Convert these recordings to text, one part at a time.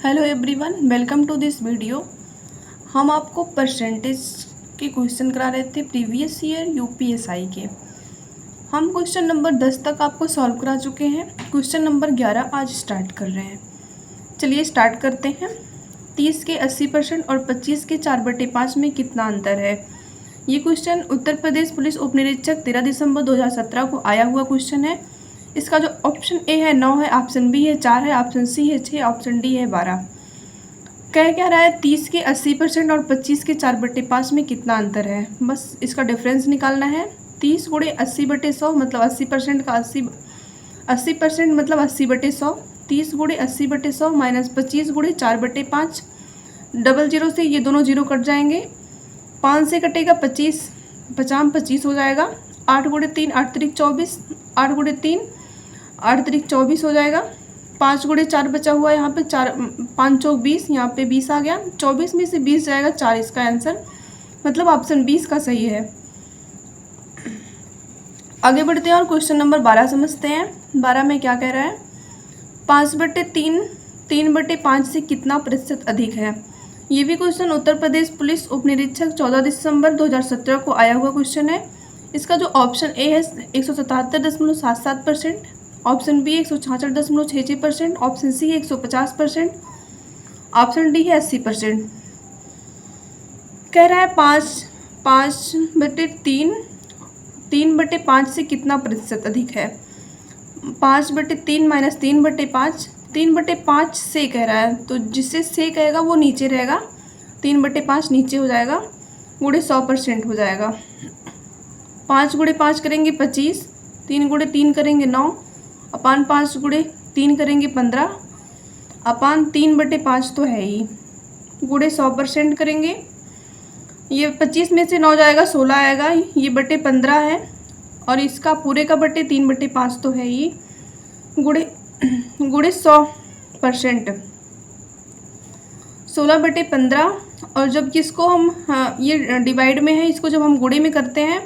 Hello everyone, welcome to this video. हम आपको percentage के क्वेश्चन करा रहे थे प्रीवियस ईयर यूपीएसआई के। हम क्वेश्चन नंबर 10 तक आपको सॉल्व करा चुके हैं। क्वेश्चन नंबर 11 आज स्टार्ट कर रहे हैं। चलिए स्टार्ट करते हैं। 30 के 80% और 25 के 4/5 में कितना अंतर है। ये क्वेश्चन उत्तर प्रदेश पुलिस उप निरीक्षक 13 दिसंबर 2017 को आया हुआ क्वेश्चन है। इसका जो ऑप्शन ए है 9 है, ऑप्शन बी है 4 है, ऑप्शन सी है 6, ऑप्शन डी है 12। क्या रहा है 30 के 80% और 25 के 4/5 में कितना अंतर है। बस इसका डिफरेंस निकालना है। 30 गुणे 80/100 मतलब 80% का 80% मतलब 80/100। 30 गुणे 80/100 माइनस 25 गुणे 4/5। डबल जीरो से ये दोनों जीरो कट जाएंगे। 5 से कटेगा 25, 25 हो जाएगा। 8 गुणे 3 8 त्रिक 24, 8 गुणे 3 8 त्रिक 24 हो जाएगा। 5 गुणे 4 बचा हुआ है यहाँ पे, 4 5 चौक 20, यहाँ पे 20 आ गया। 24 में से 20 जाएगा 4, इसका आंसर मतलब ऑप्शन 20 का सही है। आगे बढ़ते हैं और क्वेश्चन नंबर 12 समझते हैं। 12 में क्या कह रहा है, 5/3 3/5 से कितना प्रतिशत अधिक है। ये भी क्वेश्चन उत्तर प्रदेश पुलिस उप निरीक्षक 14 दिसंबर 2017 को आया हुआ क्वेश्चन है। इसका जो ऑप्शन ए है 177.77%, ऑप्शन बी 166.66%, ऑप्शन सी है 150%, ऑप्शन डी है 80%। कह रहा है 5/3 3/5 से कितना प्रतिशत अधिक है। 5/3 माइनस 3/5, 3/5 से कह रहा है, तो जिससे से कहेगा वो नीचे रहेगा, 3/5 नीचे हो जाएगा, गुणे 100% हो जाएगा। 5 गुणे 5 करेंगे 25, 3 गुणे 3 करेंगे 9, अपान 5 गुणे 3 करेंगे 15, अपान 3/5 तो है ही, गुणे 100% करेंगे। ये 25 में से 9 जाएगा 16 आएगा, ये बटे 15 है, और इसका पूरे का बटे 3/5 तो है ही, गुणे 100%। 16/15। और जब किसको हम ये डिवाइड में है, इसको जब हम गुणे में करते हैं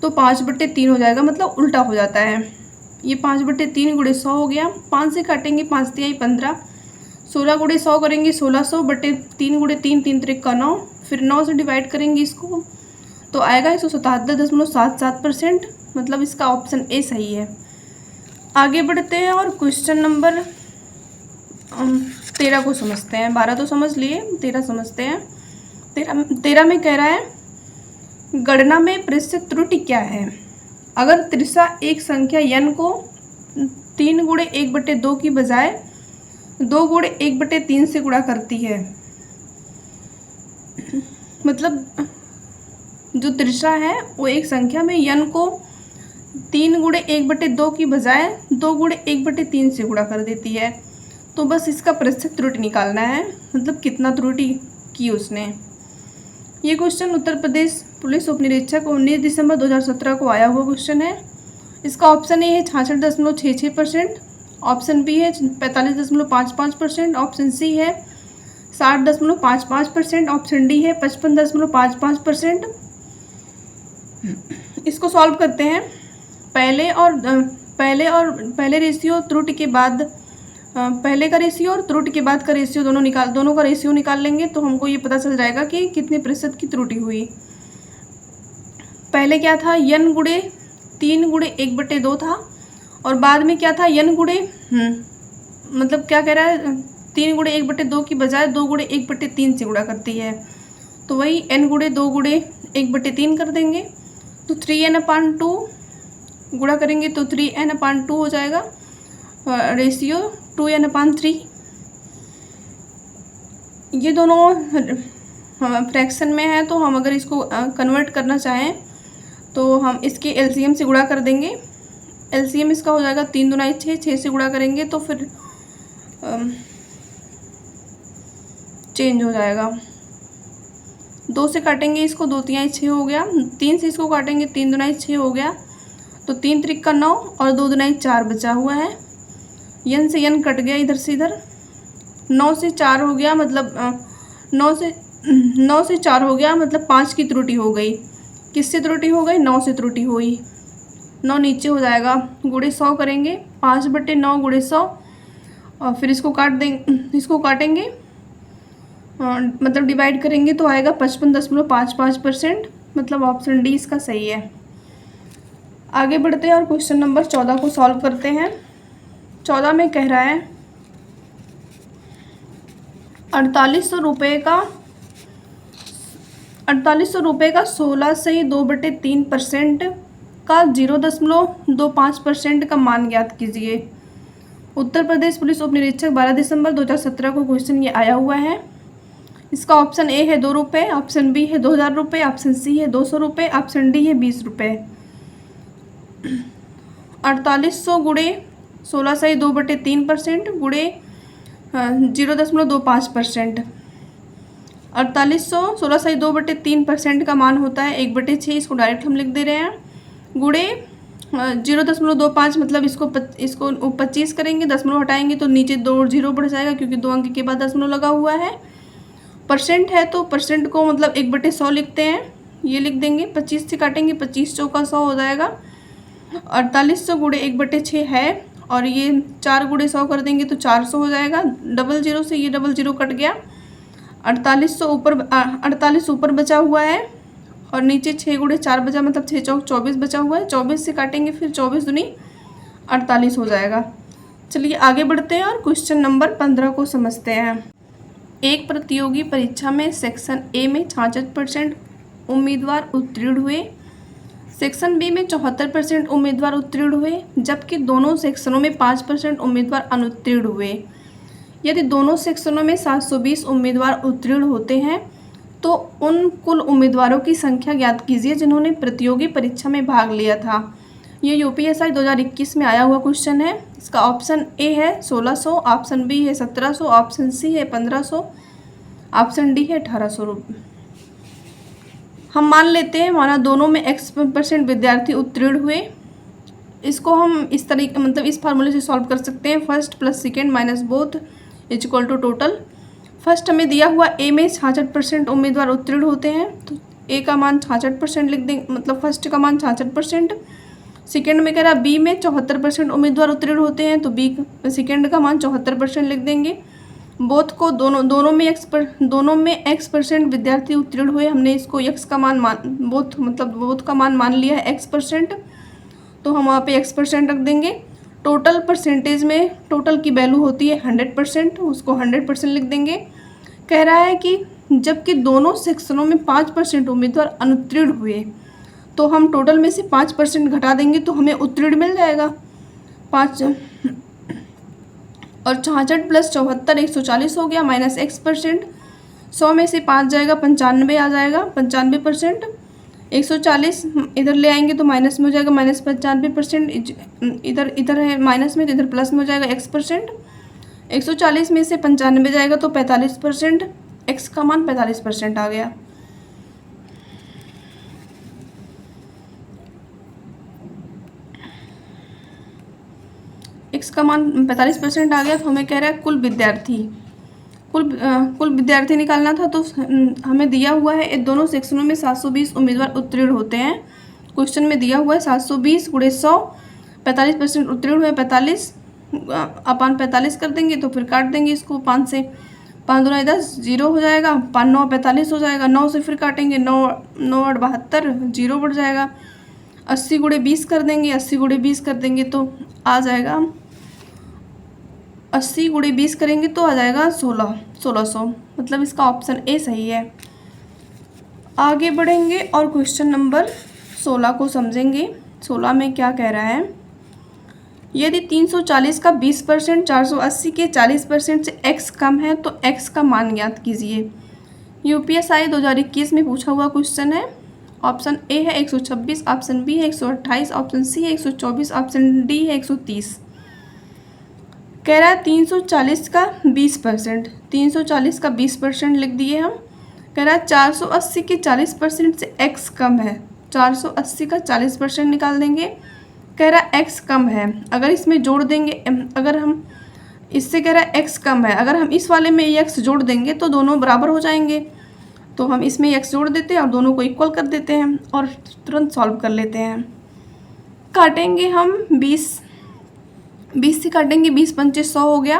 तो 5/3 हो जाएगा, मतलब उल्टा हो जाता है। ये 5/3 गुणे 100 हो गया। 5 से काटेंगे 5 तिहाई 15, 16 गुणे 100 करेंगे 1600 बटे 3 गुणे 3 3 त्रिक का 9, फिर 9 से डिवाइड करेंगे इसको तो आएगा 177.77%, मतलब इसका ऑप्शन ए सही है। आगे बढ़ते हैं और क्वेश्चन नंबर 13 को समझते हैं। 12 तो समझ लिए, 13 समझते हैं। 13 में कह रहा है गणना में प्रतिशत त्रुटि क्या है। अगर त्रिशा एक संख्या n को 3 गुणे 1/2 की बजाय 2 गुणे 1/3 से गुणा करती है, मतलब जो त्रिशा है वो एक संख्या में n को 3 गुणे 1/2 की बजाय 2 गुणे 1/3 से गुणा कर देती है, तो बस इसका प्रतिशत त्रुटि निकालना है, मतलब कितना त्रुटि की उसने। ये क्वेश्चन उत्तर प्रदेश पुलिस उप निरीक्षक 19 दिसंबर 2017 को आया हुआ क्वेश्चन है। इसका ऑप्शन ए है 66.66%, ऑप्शन बी है 45.55%, ऑप्शन सी है 60.55%, ऑप्शन डी है 55.55%। इसको सॉल्व करते हैं। पहले रेशियो त्रुटि के बाद पहले का रेशियो और त्रुटि के बाद का रेशियो दोनों का रेशियो निकाल लेंगे तो हमको ये पता चल जाएगा कि कितने प्रतिशत की त्रुटि हुई। पहले क्या था, n गुणे 3 गुणे 1/2 था, और बाद में क्या था n गुणे मतलब क्या कह रहा है 3 गुणे 1/2 की बजाय 2 गुणे 1/3 से गुणा करती है, तो वही n गुणे 2 गुणे 1/3 कर देंगे, तो 3n/2 गुणा करेंगे तो 3n/2 हो जाएगा। Ratio 2n/3। ये दोनों फ्रैक्शन में है, तो हम अगर इसको कन्वर्ट करना चाहें तो हम इसके एलसीएम से गुणा कर देंगे। एलसीएम इसका हो जाएगा 3 दूना 6, 6 से गुणा करेंगे तो फिर चेंज हो जाएगा। 2 से काटेंगे इसको, 2 तिहाई 6 हो गया। 3 से इसको काटेंगे, 3 दूना 6 हो गया, तो 3 त्रिक का 9 और 2 दूना 4 बचा हुआ है। n से n कट गया इधर से इधर, 9 से 4 हो गया, मतलब 9 से 4 हो गया, मतलब 5 की त्रुटि हो गई। किससे त्रुटि हो गई, 9 से त्रुटि हुई। 9 नीचे हो जाएगा, गुणे 100 करेंगे, 5/9 गुणे 100, और फिर इसको इसको काटेंगे, मतलब डिवाइड करेंगे तो आएगा 55.55%, मतलब ऑप्शन डी इसका सही है। आगे बढ़ते हैं और क्वेश्चन नंबर 14 को सॉल्व करते हैं। 14 में कह रहा है 4800 रुपये का 16 से 2/3% का 0.25% का मान ज्ञात कीजिए। उत्तर प्रदेश पुलिस उप निरीक्षक 12 दिसंबर 2017 को क्वेश्चन ये आया हुआ है। इसका ऑप्शन ए है 2 रुपये, ऑप्शन बी है 2000 रुपये, ऑप्शन सी है 200 रुपये, ऑप्शन डी है 20 रुपये। 4800 गुणे 16 से 2/3% गुणे 0.25%। 4800 16 से 2/3% का मान होता है 1/6, इसको डायरेक्ट हम लिख दे रहे हैं, गुणे 0.25, मतलब इसको 25 करेंगे, दशमलव हटाएंगे तो नीचे 2 और 0 बढ़ जाएगा क्योंकि 2 अंक के बाद दशमलव लगा हुआ है। परसेंट है तो परसेंट को मतलब 1/100 लिखते हैं, ये लिख देंगे। 25 से काटेंगे, 25 चौका 100 हो जाएगा। 4800 गुणे 1/6 है और ये 4 गुणे 100 कर देंगे तो 400 हो जाएगा। 00 से ये 00 कट गया। 48 ऊपर बचा हुआ है और नीचे 6 गुणे 4 बचा, मतलब 6 चौक 24 बचा हुआ है। 24 से काटेंगे फिर 24 दूनी 48 हो जाएगा। चलिए आगे बढ़ते हैं और क्वेश्चन नंबर 15 को समझते हैं। एक प्रतियोगी परीक्षा में सेक्शन ए में 66% उम्मीदवार उत्तीर्ण हुए, सेक्शन बी में 74% उम्मीदवार उत्तीर्ण हुए, जबकि दोनों सेक्शनों में 5% उम्मीदवार अनुत्तीर्ण हुए। यदि दोनों सेक्शनों में 720 उम्मीदवार उत्तीर्ण होते हैं तो उन कुल उम्मीदवारों की संख्या ज्ञात कीजिए जिन्होंने प्रतियोगी परीक्षा में भाग लिया था। ये यूपीएसआई 2021 में आया हुआ क्वेश्चन है। इसका ऑप्शन ए है 1600, ऑप्शन बी है 1700, ऑप्शन सी है 1500, ऑप्शन डी है 1800। हम मान लेते हैं माना दोनों में x% विद्यार्थी उत्तीर्ण हुए। इसको हम इस तरीके मतलब इस फार्मूले से सॉल्व कर सकते हैं, first plus second minus both is equal to total. First हमें दिया हुआ ए में 66% उम्मीदवार उत्तीर्ण होते हैं तो ए का मान 66% लिख देंगे, मतलब फर्स्ट का मान 66%। सेकेंड में कह रहा बी में 74% उम्मीदवार उत्तीर्ण होते हैं तो बी सेकेंड का मान 74% लिख देंगे। बोथ को दोनों में x% विद्यार्थी उत्तीर्ण हुए, हमने इसको x का मान बोथ का मान मान लिया है x%, तो हम वहाँ पे x% रख देंगे। टोटल परसेंटेज में टोटल की वैल्यू होती है 100%, उसको 100% लिख देंगे। कह रहा है कि जबकि दोनों सेक्शनों में 5% उम्मीदवार अनुत्तीर्ण हुए तो हम टोटल में से 5% घटा देंगे तो हमें उत्तीर्ण मिल जाएगा 5 और 66 प्लस 74 140 हो गया माइनस x%। 100 में से 5 जाएगा 95 आ जाएगा 95%। 140 इधर ले आएंगे तो माइनस में हो जाएगा माइनस 95%, इधर है माइनस में तो इधर प्लस में हो जाएगा x%। 140 में से 95 जाएगा तो 45%, x का मान 45% आ गया। x का मान 45% आ गया तो हमें कह रहा है कुल विद्यार्थी निकालना था। तो हमें दिया हुआ है दोनों सेक्शनों में 720 उम्मीदवार उत्तीर्ण होते हैं। क्वेश्चन में दिया हुआ है 720 गुणे 100, 45% उत्तीर्ण हुए 45 अपान 45 कर देंगे तो फिर काट देंगे इसको 5 से, 5 दूना 10 0 हो जाएगा, 5 9 45 हो जाएगा। 9 से फिर काटेंगे 9 9 8 72 0 बढ़ जाएगा। 80 गुणे 20 कर देंगे, 80 गुणे 20 कर देंगे तो आ जाएगा 80 गुणे 20 करेंगे तो आ जाएगा 1600, मतलब इसका ऑप्शन ए सही है। आगे बढ़ेंगे और क्वेश्चन नंबर 16 को समझेंगे। 16 में क्या कह रहा है, यदि 340 का 20% 480 के 40% से x कम है तो x का मान ज्ञात कीजिए। यूपीएसआई 2021 में पूछा हुआ क्वेश्चन है। ऑप्शन ए है 126, ऑप्शन बी है 128, ऑप्शन सी है 124, ऑप्शन डी है 130। कह रहा है 340 का 20%, 340 का 20% लिख दिए हम। कह रहा है 480 के 40% से x कम है, 480 का 40% निकाल देंगे। कह रहा है x कम है, अगर इसमें जोड़ देंगे, अगर हम इससे कह रहा है x कम है, अगर हम इस वाले में x जोड़ देंगे तो दोनों बराबर हो जाएंगे। तो हम इसमें x जोड़ देते हैं और दोनों को इक्वल कर देते हैं और तुरंत सॉल्व कर लेते हैं। काटेंगे हम 20 से काटेंगे 20 पंचे 100 हो गया।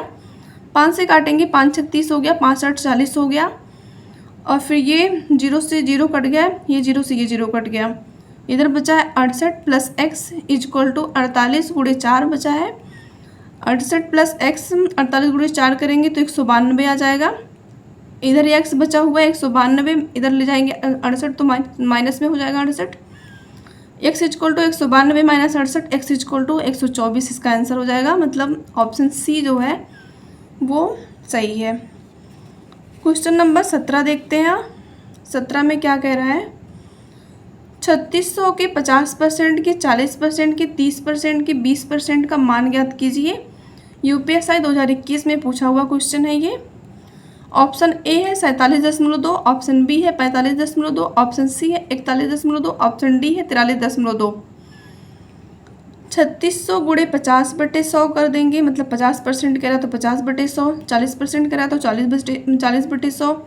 5 से काटेंगे, 5 36 हो गया, 5 8 40 हो गया, और फिर ये 0 से 0 कट गया, ये 0 से ये 0 कट गया। इधर बचा है 68 प्लस एक्स इजक्वल टू 48 गुणे 4 बचा है। 68 प्लस एक्स 48 गुणे 4 करेंगे तो 192 आ जाएगा। इधर एक्स बचा हुआ है 192, इधर ले जाएंगे 68 तो माइनस में हो जाएगा 68। X is equal to 192 minus 68, x is equal to 124 इसका आंसर हो जाएगा। मतलब ऑप्शन सी जो है वो सही है। क्वेश्चन नंबर 17 देखते हैं। 17 में क्या कह रहा है, 3600 के 50% के 40% के 30% के 20% का मान ज्ञात कीजिए। यूपीएसआई 2021 में पूछा हुआ क्वेश्चन है ये। ऑप्शन ए है 47.2, ऑप्शन बी है 45.2, ऑप्शन सी है 41.2, ऑप्शन डी है 43.2। 3600 गुणे 50/100 कर देंगे, मतलब 50% कह रहा तो 50/100, 40% कह रहा तो 40/100,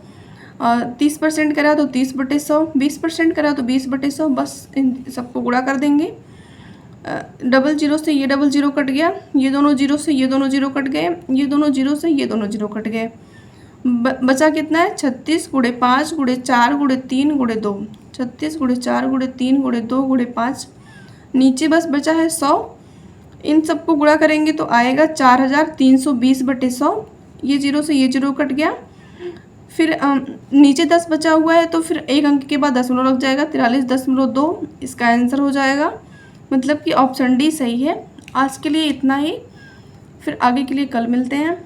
30% कह रहा तो 30/100, 20% कह रहा तो 20/100। बस इन सबको गुणा कर देंगे। डबल जीरो से ये डबल जीरो कट गया, ये दोनों जीरो से ये दोनों जीरो कट गए, ये दोनों जीरो से ये दोनों जीरो कट गए। बचा कितना है, 36 गुणे 5 गुणे 4 गुणे 3 गुणे 2, 36 गुणे 4 गुणे 3 गुणे 2 गुणे 5। नीचे बस बचा है 100, इन सबको गुणा करेंगे तो आएगा 4320/100। ये जीरो से ये जीरो कट गया। फिर नीचे 10 बचा हुआ है तो फिर एक अंक के बाद दशमलव लग जाएगा, 43.2 इसका आंसर हो जाएगा। मतलब कि ऑप्शन डी सही है। आज के लिए इतना ही, फिर आगे के लिए कल मिलते हैं।